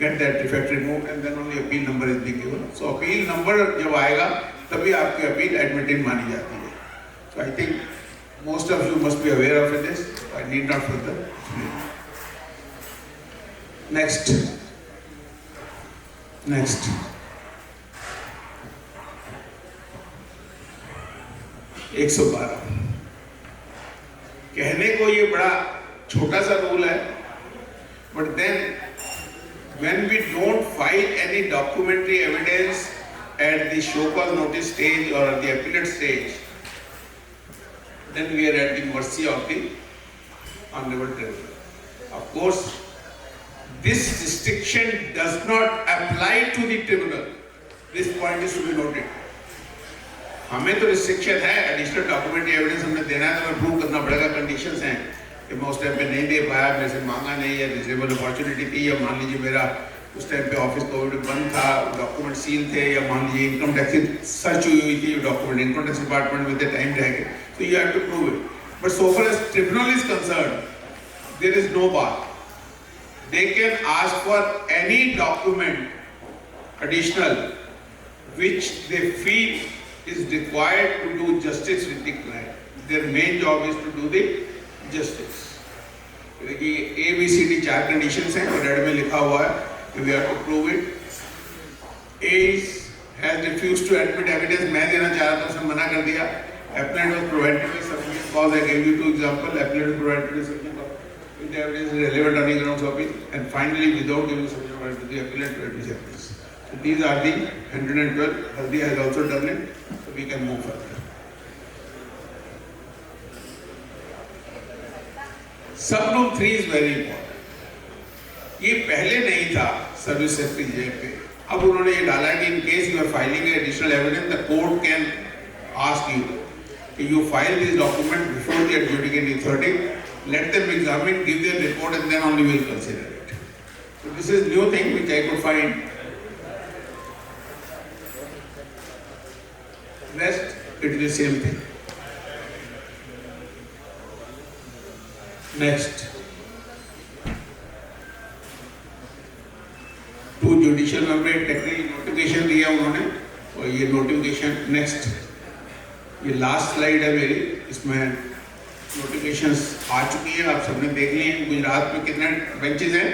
get that defect removed and then only appeal number is being given. So appeal number जब आएगा तभी आपकी appeal admitted मानी जाती है। So I think most of you must be aware of this, I need not further explain। Next, 112 कहने को ये बड़ा छोटा सा रूल है, but then when we don't file any documentary evidence at the show cause notice stage or at the appellate stage, then we are at the mercy of the honorable tribunal। Of course, this restriction does not apply to the tribunal। This point is to be noted। हमें तो restriction है, additional documentary evidence हमने देना है तो हमें prove करना पड़ेगा। कंडीशंस हैं कि मैं उस टाइम पे नहीं दे पाया, मेरे से मांगा नहीं, या रिजनेबल अपॉर्चुनिटी थी, या मान लीजिए मेरा उस टाइम पे ऑफिस कोविड बंद था, डॉक्यूमेंट सील थे, या मान लीजिए इनकम टैक्स सर्च हुई थी डॉक्यूमेंट, इनकम टैक्स डिपार्टमेंट में टाइम रह गए, so you have to prove it। But so far as tribunal is concerned, there is no bar। They can ask for any document additional which they feel is required to do justice with the client। Their main job is to do the justice। देखिए ABCD 4 conditions हैं, red में लिखा हुआ है, we have to prove it। A has refused to admit evidence, मैं देना चाह रहा था, उसने मना कर दिया। Appellant was prevented with submission cause, I gave you 2 examples। Appellant was prevented with submission cause if the evidence is relevant on the grounds of it, and finally without giving submission cause to the appellant to admit evidence। So these are the 112। Haldi has also done it, so we can move further। Sub rule 3 is very important। ये पहले नहीं था service safety jail पे, अब उन्होंने ये डाला कि in case you are filing additional evidence, the court can ask you you file this document before the adjudicating authority, let them examine, give their report, and then only we will consider it। So this is new thing which I could find। Rest, it is the same thing। Next, to judicial member technical notification दिया उन्होंने, और ये notification next, ये last slide है मेरी, इसमें notifications आ चुकी हैं, आप सबने देख लिए हैं। गुजरात में कितने बेंचेज हैं?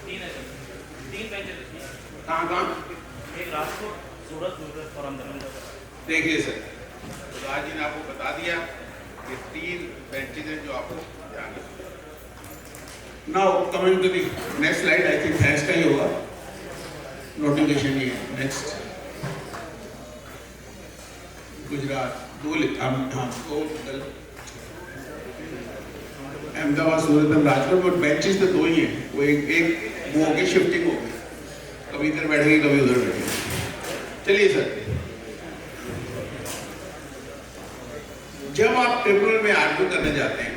3 है सर, 3 बेंचेस। कहाँ कहाँ? एक राजकोट, सूरत, गुजरात और अहमदाबाद। देखिए सर, तो आज जी ने आपको बता दिया कि 3 बेंचेज हैं जो आपको ध्यान रखना। Now coming to the next slide, I think science का ही होगा, नोटिफिकेशन ये है। नेक्स्ट गुजरात अहमदाबाद, सूरत और राजकोट में बेंचेस तो 2 ही हैं। वो एक वो होगी, शिफ्टिंग होगी, कभी इधर बैठेगी कभी उधर बैठेगी। चलिए सर, जब आप ट्रिब्यूनल में आर्ग्यू करने जाते हैं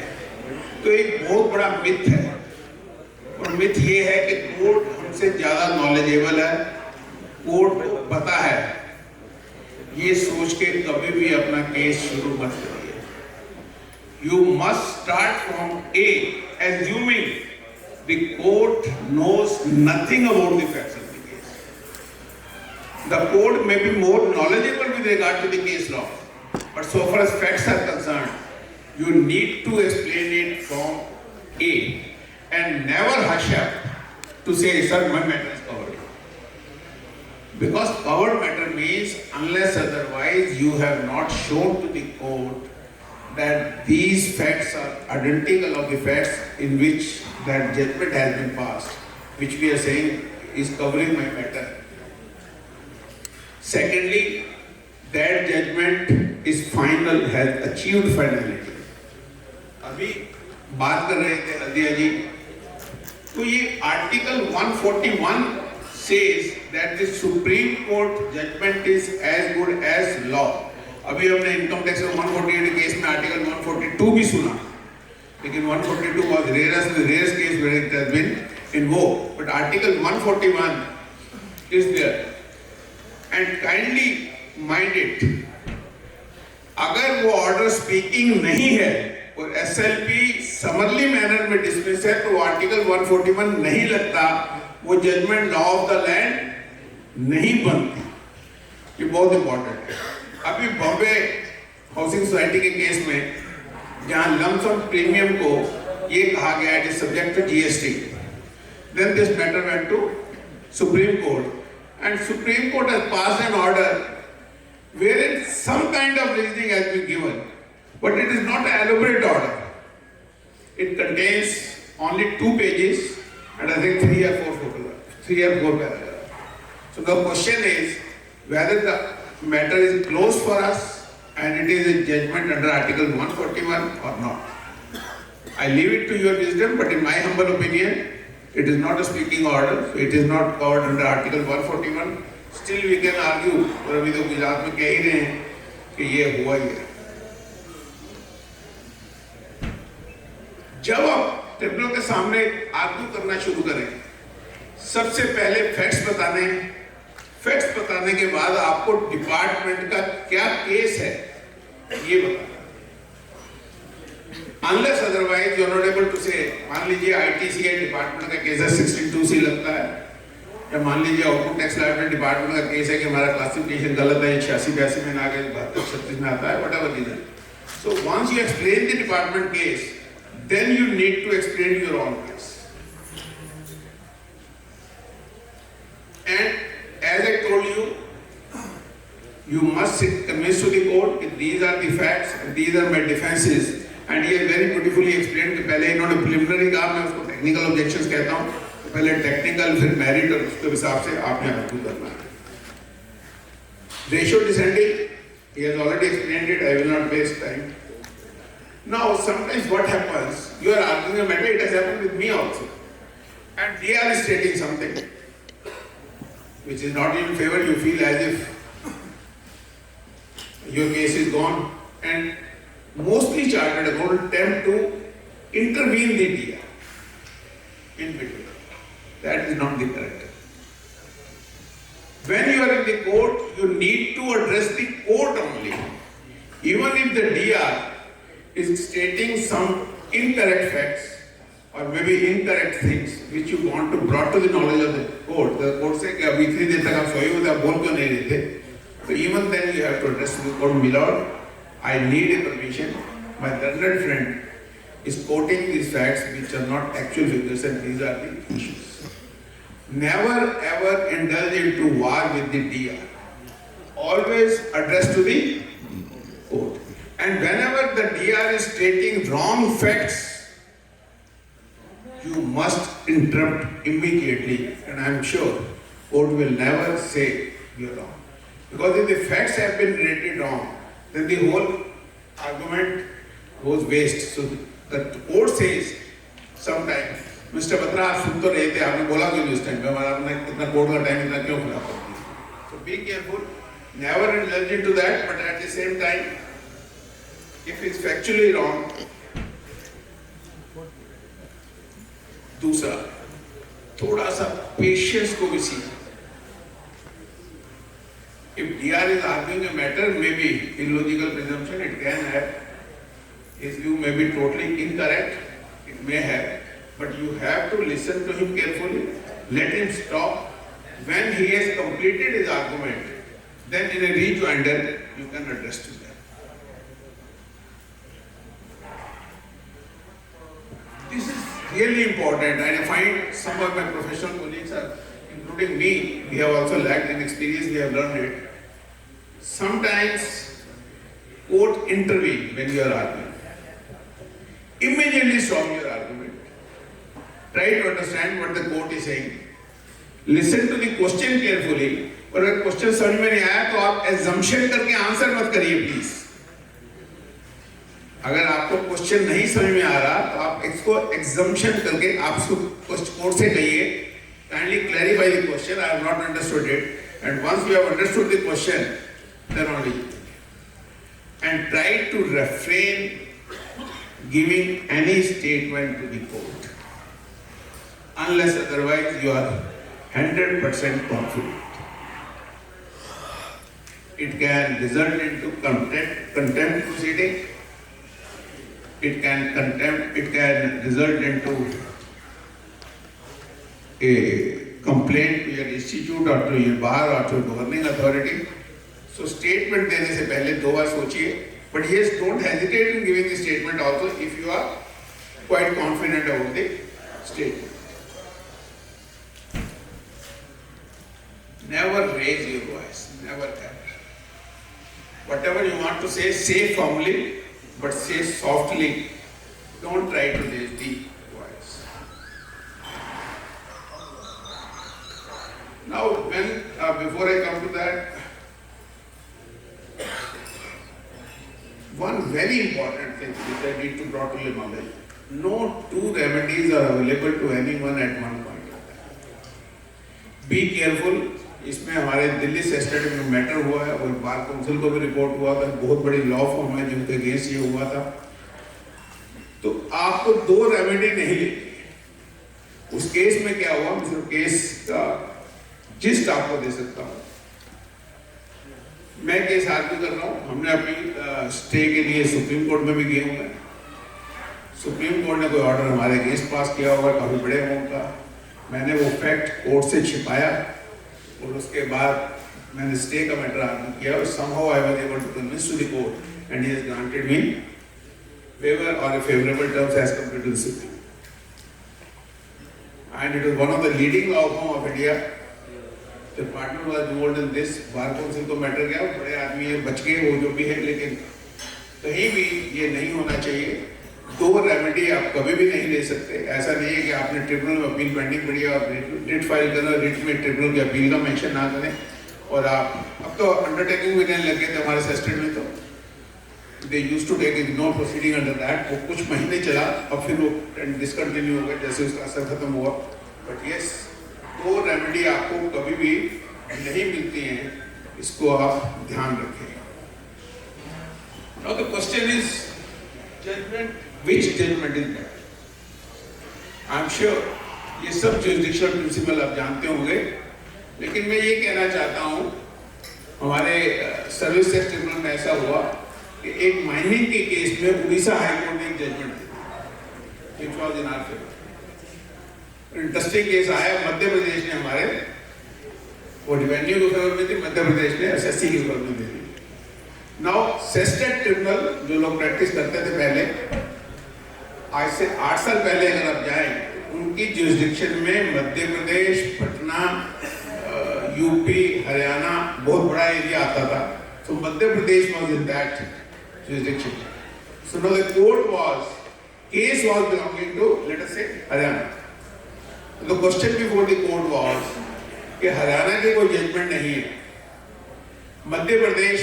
तो एक बहुत बड़ा मिथ है, और मिथ ये है कि कोर्ट हमसे ज्यादा नॉलेजेबल है, कोर्ट को पता है। ये सोच के कभी भी अपना केस शुरू मत करिए। You must start from a, assuming the court knows nothing about the facts of the case. The court may be more knowledgeable with regard to the case law, but so far as facts are concerned, you need to explain it from A and never hush up to say, sir, my matter is covered. Because covered matter means unless otherwise you have not shown to the court that these facts are identical of the facts in which that judgment has been passed, which we are saying is covering my matter. Secondly, that judgment is final, has achieved finality. अभी बात कर रहे थे हल्दिया जी, तो ये article 141 says that the Supreme Court judgment is as good as law. अभी हमने income tax 148 case में आर्टिकल 142 भी सुना, लेकिन 142 was rarest case where it has been invoked, but article 141 is there. And kindly mind it, अगर वो order speaking नहीं है और एसएलपी समरली मैनर में डिसमिस है तो आर्टिकल 141 नहीं लगता, वो judgment law of the land नहीं बनती। ये बहुत इंपॉर्टेंट है। अभी बॉम्बे हाउसिंग सोसाइटी के केस में जहां लम्प सम प्रीमियम को ये कहा गया है subject to GST, then this matter went to supreme court and supreme court has passed an order wherein some kind of reasoning has been given, but it is not an elaborate order. It contains only 2 pages and I think 3 or 4 paragraphs. So the question is whether the matter is closed for us and it is a judgment under Article 141 or not. I leave it to your wisdom, but in my humble opinion, it is not a speaking order, so it is not covered under Article 141. Still we can argue, और अभी तो गुजरात में कह ही रहे हैं कि ये हुआ ही है। जब आप ट्रिब्यूनल के सामने आर्ग्यू करना शुरू करें, सबसे पहले फैक्ट्स बताने, फैक्ट्स बताने के बाद आपको डिपार्टमेंट का क्या केस है ये बताना। Unless otherwise you are not able to say, मान लीजिए आईटीसीए डिपार्टमेंट का केस है 62C लगता है, या मान लीजिए आउटपुट टैक्स लाइबिलिटी डिपार्टमेंट का केस है कि हमारा क्लासिफिकेशन गलत है, 86-82 में ना गए 72-36 में आता है, whatever reason. So once you explain the department case, then you need to explain your own case. And as I told you, you must convince to the court that these are the facts and these are my defenses, and he has very beautifully explained कि पहले इन्होंने preliminary कहा, मैं उसको technical objections कहता हूँ, पहले technical फिर मेरिट और उसके हिसाब से आपने आर्ग्यू करना है। Ratio descending, he has already explained it, I will not waste time. Now sometimes what happens, you are arguing a matter, it has happened with me also, and they are stating something which is not in favor, you feel as if your case is gone, and mostly chartered accountants attempt to intervene the DR in between. That is not the correct. When you are in the court, you need to address the court only. Even if the DR is stating some incorrect facts or maybe incorrect things which you want to brought to the knowledge of the court says कि अभी इतनी देर तक आप सोए हुए थे, आप बोल क्यों नहीं रहे थे? So even then you have to address the court, my lord, I need a permission. my learned friend is quoting these facts which are not actual figures, and these are the issues. Never ever indulge into war with the DR. Always address to the court. And whenever the DR is stating wrong facts, you must interrupt immediately, and I am sure court will never say you are wrong. Because if the facts have been rated wrong, then the whole argument goes waste. So the court says sometimes, Mr. Batra, आप सुन तो रहे थे, आपने बोला क्यों इस time पे, हमारा अपना इतना कोर्ट का टाइम इतना क्यों खराब करती है? So be careful, never indulge into that, but at the same time, if it's factually wrong, दूसरा थोड़ा सा पेशेंस को भी सीखो. If DR is arguing a matter, maybe illogical presumption, it can have. His view may be totally incorrect, it may have, but you have to listen to him carefully, let him stop. When he has completed his argument, then in a rejoinder, you can address to them. This is really important, and I find some of my professional colleagues are, including me, we have also lacked in experience, we have learned it. Sometimes court intervene when you are arguing. Immediately stop your argument. Try to understand what the court is saying. Listen to the question carefully. और अगर question समझ में नहीं आया तो आप assumption करके answer मत करिए प्लीज. अगर आपको क्वेश्चन नहीं समझ में आ रहा तो आप इसको assumption करके आप कोर्ट से कहिए, kindly clarify the question, I have not understood it, and once you have understood the question, then only, and try to refrain giving any statement to the court unless otherwise you are 100% confident. It can result into contempt proceeding. It can result into a complaint to your institute or to your bar or to governing authority. So statement देने से पहले दो बार सोचिए. But yes, don't hesitate in giving the statement also if you are quite confident about the statement. Never raise your voice, never ever. Whatever you want to say firmly, but say softly. Don't try to raise the voice. Now, before I come to that, one very important thing which I need to draw to your knowledge: no two remedies are available to anyone at one point of time. Be careful. इसमें हमारे Delhi sestet में matter हुआ है और bar council को भी report हुआ था, बहुत बड़ी लॉ फॉर्म है जिनके अगेंस्ट ये हुआ था. तो आपको दो रेमेडी नहीं लेनी. उस केस में क्या हुआ, मैं सिर्फ केस का जिस्ट आपको दे सकता हूँ. मैं केस आर्ग्यू कर रहा हूँ, हमने अपनी स्टे के लिए सुप्रीम कोर्ट में भी गए हुए हैं. सुप्रीम कोर्ट ने कोई ऑर्डर हमारे अगेंस्ट पास किया होगा काफी बड़े अमाउंट का. मैंने वो फैक्ट कोर्ट से छिपाया और उसके बाद मैंने स्टे का मैटर आर्ग्यू किया और somehow I was able to convince to the court and he has granted me waiver or a favorable terms as compared to the Supreme. And it was one of the leading law firm of India. The partner was involved in this. Bar council को matter गया, बड़े आदमी ये बच गए वो जो भी है, लेकिन कहीं भी ये नहीं होना चाहिए. दो रेमेडी आप कभी भी नहीं ले सकते. ऐसा नहीं है कि आपने ट्रिब्यूनल में अपील पेंडिंग पड़ी है और रिट फाइल करना, रिट में ट्रिब्यूनल की अपील का मेंशन ना करें. और आप अब तो अंडरटेकिंग भी नहीं लगे थे हमारे सेस्टेट में, तो they used to take no proceeding under that. वो कुछ महीने चला और फिर वो डिसकंटिन्यू हो गया जैसे उसका असर खत्म हुआ. बट यस, दो रेमेडी आपको कभी भी नहीं मिलती हैं, इसको आप ध्यान रखें. Now the question is judgment. Which judgment is better? I am sure ये सब jurisdictional principle आप जानते होंगे, लेकिन मैं ये कहना चाहता हूँ हमारे सर्विस टैक्स ट्रिब्यूनल में ऐसा हुआ कि एक माइनिंग के केस में उड़ीसा हाई कोर्ट ने एक जजमेंट दी, which was in our favor. Interesting case आया, मध्य प्रदेश ने हमारे वो रेवेन्यू के फेवर में थी, मध्य प्रदेश ने एसएससी के फेवर में दे दी. नाउ सेस्टेट ट्रिब्यूनल जो लोग प्रैक्टिस करते थे पहले, आज से 8 साल पहले अगर आप जाएं, उनकी जुरिस्डिक्शन में मध्य प्रदेश, पटना, यूपी, हरियाणा बहुत बड़ा एरिया आता था. So Madhya Pradesh was in that jurisdiction. So now the case was belonging to, let us say, Haryana. So the question before the court was कि हरियाणा के कोई जजमेंट नहीं है, मध्य प्रदेश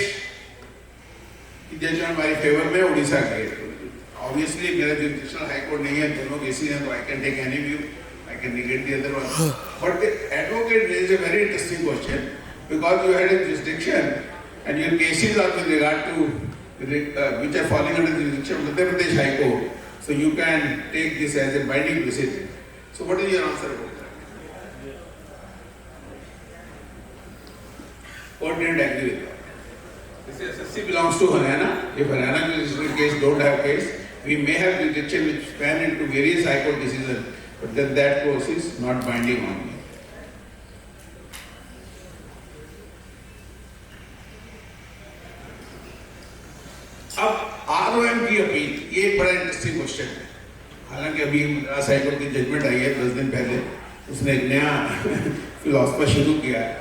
की जजमेंट हमारी फेवर में, उड़ीसा की है. Obviously मेरा जुरिस्डिक्शनल हाई कोर्ट नहीं है, दोनों केसेस हैं, तो I can take any view, I can negate the other one. But the advocate raised a very interesting question because you had a jurisdiction and your cases are with regard to which are falling under the jurisdiction of Madhya Pradesh High Court. So you can take this as a binding decision. So what is your answer about that? Court didn't agree with that. This SSC belongs to Haryana. If Haryana jurisdiction case don't have case, we may have jurisdiction which span into various High Court decisions, but then that course is not binding on me. अब ROM की appeal, ये एक बड़ा interesting question है. हालांकि अभी Madras high court की judgement आई है 10 दिन पहले, उसने एक नया फिलॉसफी शुरू किया है.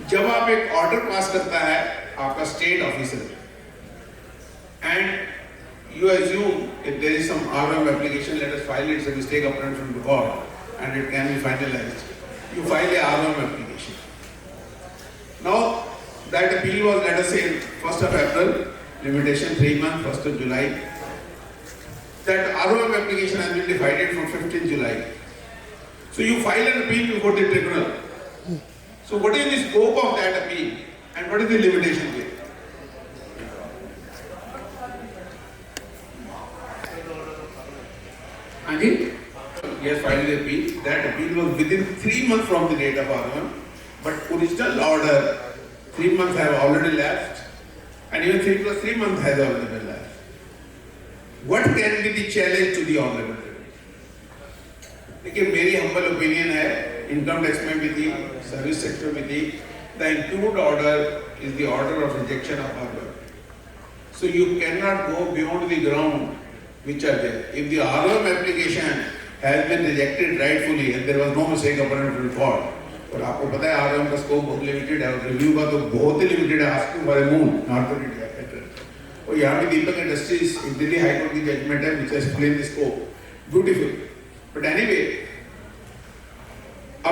जब आप एक ऑर्डर पास करता है आपका state officer and you assume if there is some ROM application, let us file it's a mistake upon from the court and it can be finalised, you file a ROM application. Now that appeal was, let us say, 1st of April, limitation 3 months, 1st of July. That ROM application has been divided from 15th July. So you file an appeal before the tribunal. So what is the scope of that appeal and what is the limitation here? Anji? He has filed the appeal. That appeal was within 3 months from the date of ROM, but original order 3 months have already lapsed, and even 3 plus 3 months has already been lapsed. What can be the challenge to the honorable tribunal? देखिए, मेरी humble opinion है, income tax में भी थी, service sector में थी, the improved order is the order of rejection of ROM. So you cannot go beyond the ground which are there. If the ROM application has been rejected rightfully and there was no mistake upon it report, और आपको पता है ROM का scope बहुत limited है और review का तो बहुत ही लिमिटेड है. Asking for a moon not for India better. और यहाँ भी दीपक इंडस्ट्रीज दिल्ली हाई कोर्ट की जजमेंट है which explain the scope beautiful. But anyway,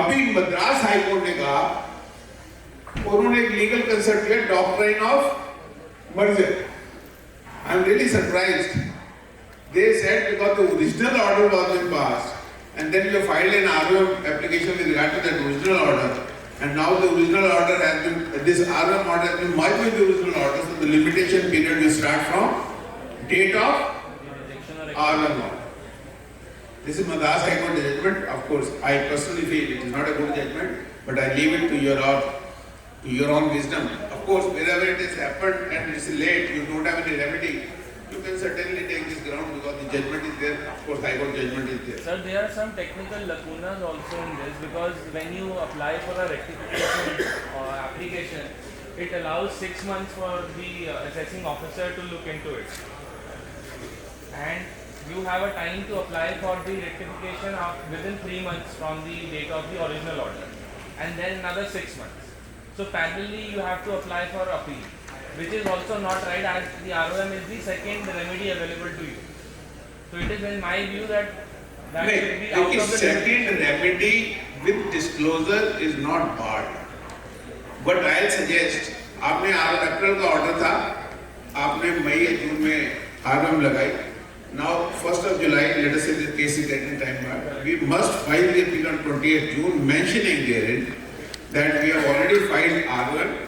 अभी मद्रास हाई कोर्ट ने कहा, उन्होंने एक लीगल कंसेप्ट किया, doctrine of merger. I am really surprised. They said because the original order was been passed, and then you filed an ROM application with regard to that original order, and now the original order has been, this ROM order has been merged with the original order, so the limitation period will start from date of ROM order. This is Madras High Court judgment. Of course, I personally feel it is not a good judgment, but I leave it to your own wisdom. Of course, wherever it has happened and it is late, you don't have any remedy. You can certainly take this ground because the judgment is there. Of course, High Court judgment is there. Sir, there are some technical lacunas also in this because when you apply for a rectification or application, it allows 6 months for the assessing officer to look into it. And you have a time to apply for the rectification within 3 months from the date of the original order, and then another 6 months. So parallelly, you have to apply for appeal, which is also not right as the ROM is the second remedy available to you. So it is in my view that should be out of the second remedy with disclosure is not barred. But I'll suggest, आपने अप्रैल का order था, आपने मई या जून में ROM लगाई. Now 1st of July, let us say the case is getting time back. We must file the appeal on 28th June, mentioning therein that we have already filed ROM.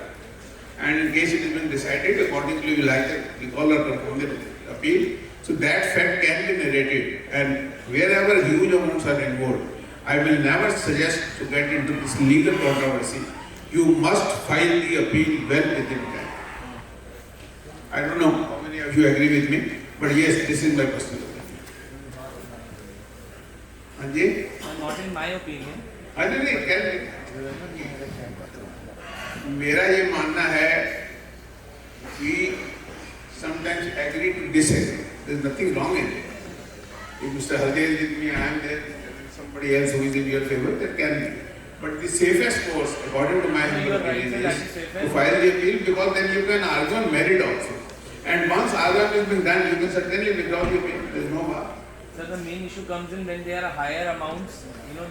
And in case it has been decided, accordingly we will either recall or confirm the appeal. So that fact can be narrated, and wherever huge amounts are involved, I will never suggest to get into this legal controversy. You must file the appeal well within time. I don't know how many of you agree with me, but yes, this is my personal opinion. Anji? Not in my opinion. नहीं, क्या मेरा ये मानना है कि disagree. There's nothing wrong in it. If Mr. Haldia is with me, I am there, and somebody else who is in your favor, there can be. But the safest course, according to my You are right, opinion, sir, that is is to safest. file the appeal, because then you can argue on merit also. And once argument has been done, you can certainly withdraw the appeal. There is no harm. So the main issue comes in when there are higher amounts,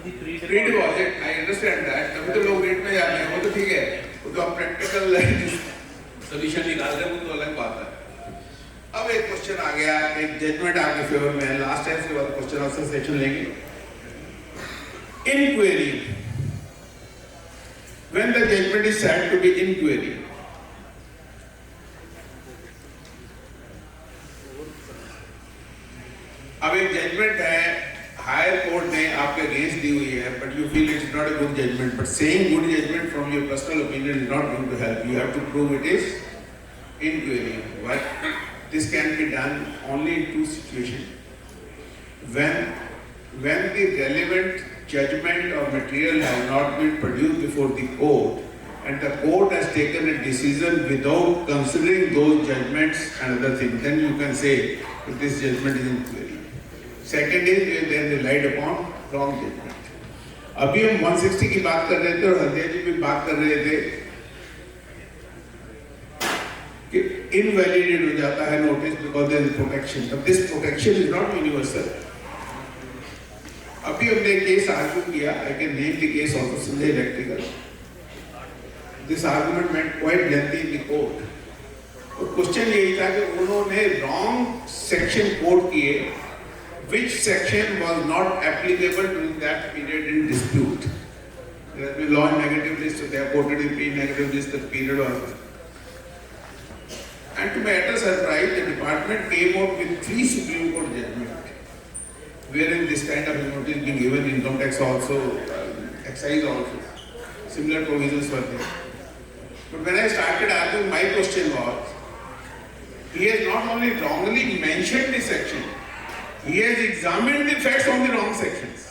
the pre-deposit. Pre-deposit, I understand that. तभी तो लोग rate में जाते हैं, वो तो ठीक है. वो तो आप प्रैक्टिकल सोल्यूशन निकाल रहे हैं, वो तो अलग बात है. अब एक क्वेश्चन आ गया, एक जजमेंट आपके फेवर में है. लास्ट टाइम के बाद क्वेश्चन आंसर सेशन लेंगे. Inquiry. When the judgment is said to be inquiry, अब एक जजमेंट है, हायर कोर्ट ने आपके अगेंस्ट दी हुई है, but you feel it's not a good judgment. But saying good judgment from your personal opinion is not going to help. You have to prove it is inquiry. But this can be done only in two situations. When the relevant judgment or material has not been produced before the court and the court has taken a decision without considering those judgments and other things, then you can say that this judgment is inquiry. Second is they relied upon wrong judgment. अभी हम 160 की बात कर रहे थे और हल्दिया जी भी बात कर रहे थे कि इनवैलिडेट हो जाता है notice because there is protection. But this protection is not universal. अभी हमने केस आर्ग्यू किया. I can name the case of Sanjay electrical. This argument went quite lengthy in the court. और क्वेश्चन यही था कि उन्होंने रॉन्ग सेक्शन कोट किए which section was not applicable during that period in dispute. There has been law in negative list, so they have quoted in P-negative list the period was. And to my utter surprise, the department came out with 3 Supreme Court judgments, wherein this kind of notice being given, income tax also, excise also, similar provisions were there. But when I started arguing, my question was, he has not only wrongly mentioned the section, he has examined the facts on the wrong sections.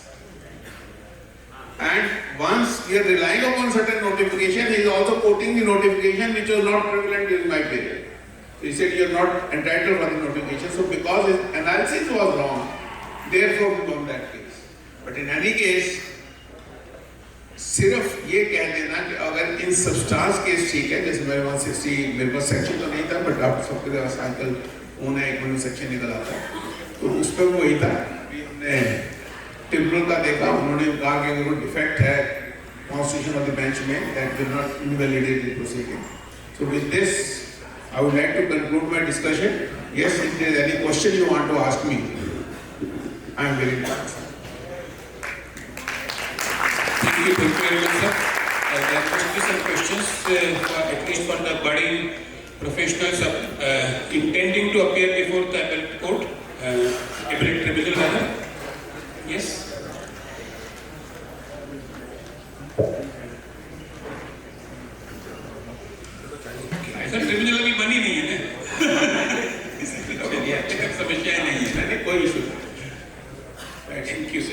And once he is relying upon certain notification, he is also quoting the notification which was not prevalent during my period. He said you are not entitled for the notification. So because his analysis was wrong, therefore we won that case. But in any case, सिर्फ ये कह देना कि अगर इन substance case ठीक है, जैसे मेरे 160 मेरे पास सेक्शन तो नहीं था, बट आप सबके पास आजकल फोन है, एक मिनट सेक्शन निकल आता है, तो उस पर वही था. हमने ट्रिब्यूनल का देखा, उन्होंने कहा कि अगर कोई डिफेक्ट है कॉन्स्टिट्यूशन ऑफ द बेंच में, that will not invalidate the proceeding. So with this I would like to conclude my discussion. Yes, if there is any question you want to ask me, I am very to. Thank you very much, sir. There must be some questions, at least for the budding professionals intending to appear before the appellate court, appellate tribunal rather. Yes. ऐसा tribunal अभी बनी नहीं है ना. चलिए, समस्या नहीं है. कोई इशू. Thank you, sir.